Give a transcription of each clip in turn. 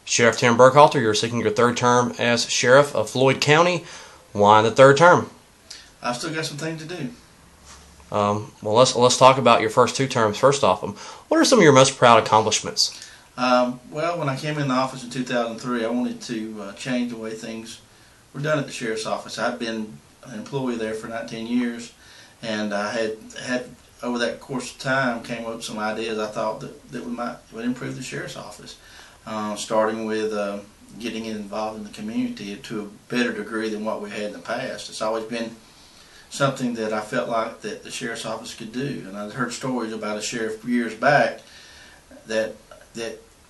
Sheriff Tim Burkhalter, you're seeking your third term as Sheriff of Floyd County. Why the third term? I've still got some things to do. Well, let's talk about your first two terms. First off, what are some of your most proud accomplishments? Well, when I came in the office in 2003, I wanted to change the way things were done at the Sheriff's Office. I'd been an employee there for 19 years, and I had over that course of time came up with some ideas I thought that would improve the Sheriff's Office, starting with getting involved in the community to a better degree than what we had in the past. It's always been something that I felt like that the Sheriff's Office could do, and I'd heard stories about a sheriff years back that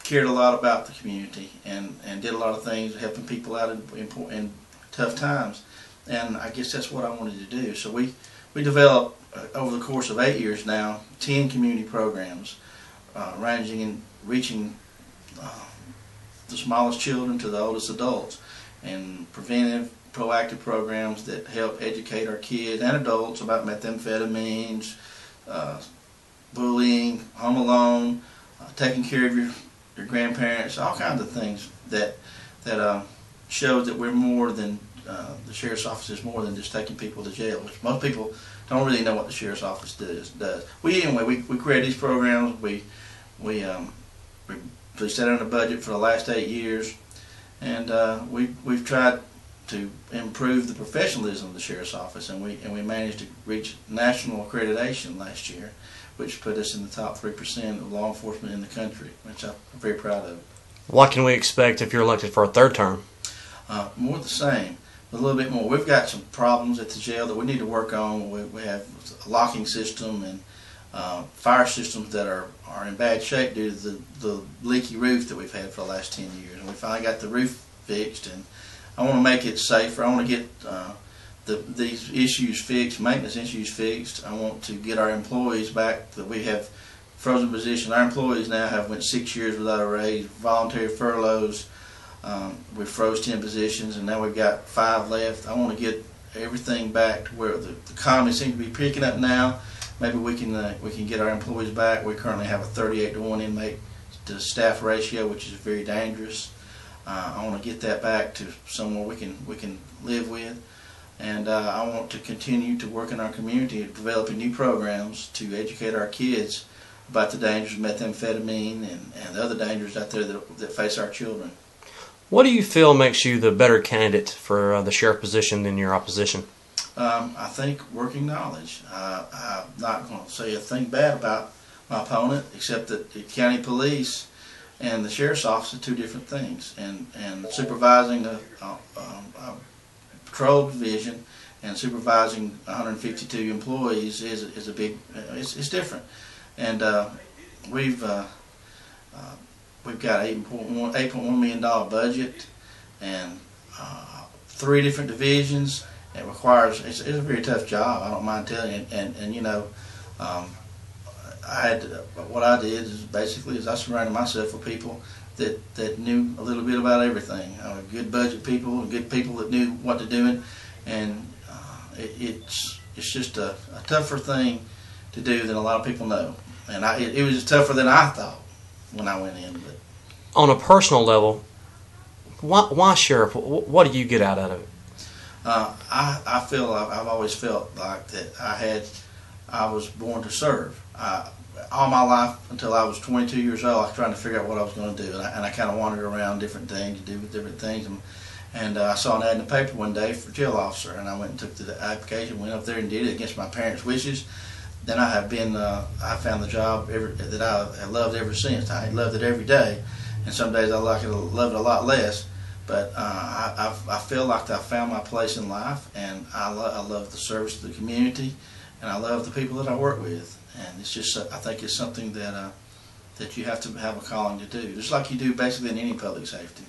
cared a lot about the community and did a lot of things helping people out in tough times, and I guess that's what I wanted to do. So we developed over the course of 8 years now 10 community programs, ranging in reaching the smallest children to the oldest adults, and preventive, proactive programs that help educate our kids and adults about methamphetamines, bullying, home alone, taking care of your grandparents, all kinds of things that shows that we're more than the Sheriff's Office is more than just taking people to jail, which most people don't really know what the Sheriff's Office does. We create these programs. We set out a budget for the last 8 years, and we've tried to improve the professionalism of the Sheriff's Office, and we managed to reach national accreditation last year, which put us in the top 3% of law enforcement in the country, which I'm very proud of. What can we expect if you're elected for a third term? More the same, a little bit more. We've got some problems at the jail that we need to work on. We have a locking system and fire systems that are in bad shape due to the leaky roof that we've had for the last 10 years. And we finally got the roof fixed, and I want to make it safer. I want to get these issues fixed, maintenance issues fixed. I want to get our employees back that we have frozen position. Our employees now have went 6 years without a raise, voluntary furloughs. We froze 10 positions, and now we've got 5 left. I want to get everything back to where the economy seems to be picking up now. Maybe we can get our employees back. We currently have a 38-to-1 inmate to staff ratio, which is very dangerous. I want to get that back to somewhere we can live with, and I want to continue to work in our community, developing new programs to educate our kids about the dangers of methamphetamine and the other dangers out there that face our children. What do you feel makes you the better candidate for the sheriff position than your opposition? I think working knowledge. I'm not going to say a thing bad about my opponent, except that the county police and the Sheriff's Office are two different things, and supervising a patrol division and supervising 152 employees is a big, it's different, and we've got $8.1 million budget and 3 different divisions. It requires, it's a very tough job, I don't mind telling you, and you know, what I did is basically I surrounded myself with people that knew a little bit about everything. Good budget people and good people that knew what to do, and it's just a tougher thing to do than a lot of people know, and it was tougher than I thought when I went in. But on a personal level, why sheriff? What do you get out of it? I've always felt like that I was born to serve. All my life until I was 22 years old, I was trying to figure out what I was going to do, and I kind of wandered around different things to do with different things, and I saw an ad in the paper one day for jail officer, and I went and took the application, went up there and did it against my parents' wishes. Then I found the job that I have loved ever since. I loved it every day, and some days I love it a lot less. But I feel like I found my place in life, and I love the service to the community, and I love the people that I work with. And it's just, I think it's something that you have to have a calling to do, just like you do basically in any public safety.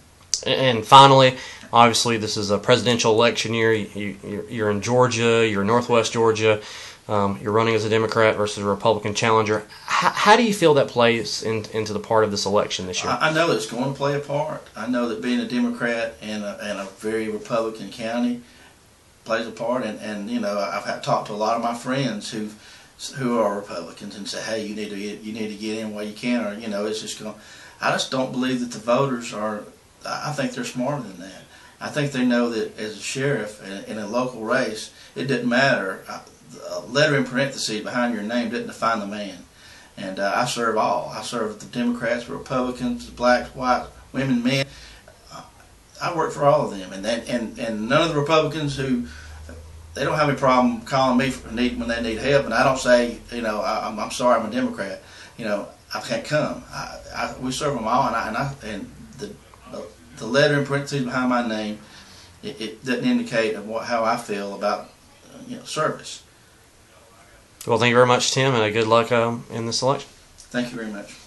And finally, obviously this is a presidential election year. You're in Georgia, you're in Northwest Georgia. You're running as a Democrat versus a Republican challenger. How do you feel that plays into the part of this election this year? I know it's going to play a part. I know that being a Democrat in a very Republican county plays a part. And you know, I've talked to a lot of my friends who are Republicans and say, hey, you need to get in while you can, or you know, it's just going. I just don't believe that the voters are I think they're smarter than that. I think they know that as a sheriff in a local race, it doesn't matter. A letter in parentheses behind your name doesn't define the man. And I serve all. I serve the Democrats, the Republicans, the blacks, whites, women, men. I work for all of them. And none of the Republicans they don't have any problem calling me when they need help. And I don't say, I'm sorry, I'm a Democrat. I can't come. We serve them all, and the letter in parentheses behind my name, it doesn't indicate how I feel about service. Well, thank you very much, Tim, and good luck in this election. Thank you very much.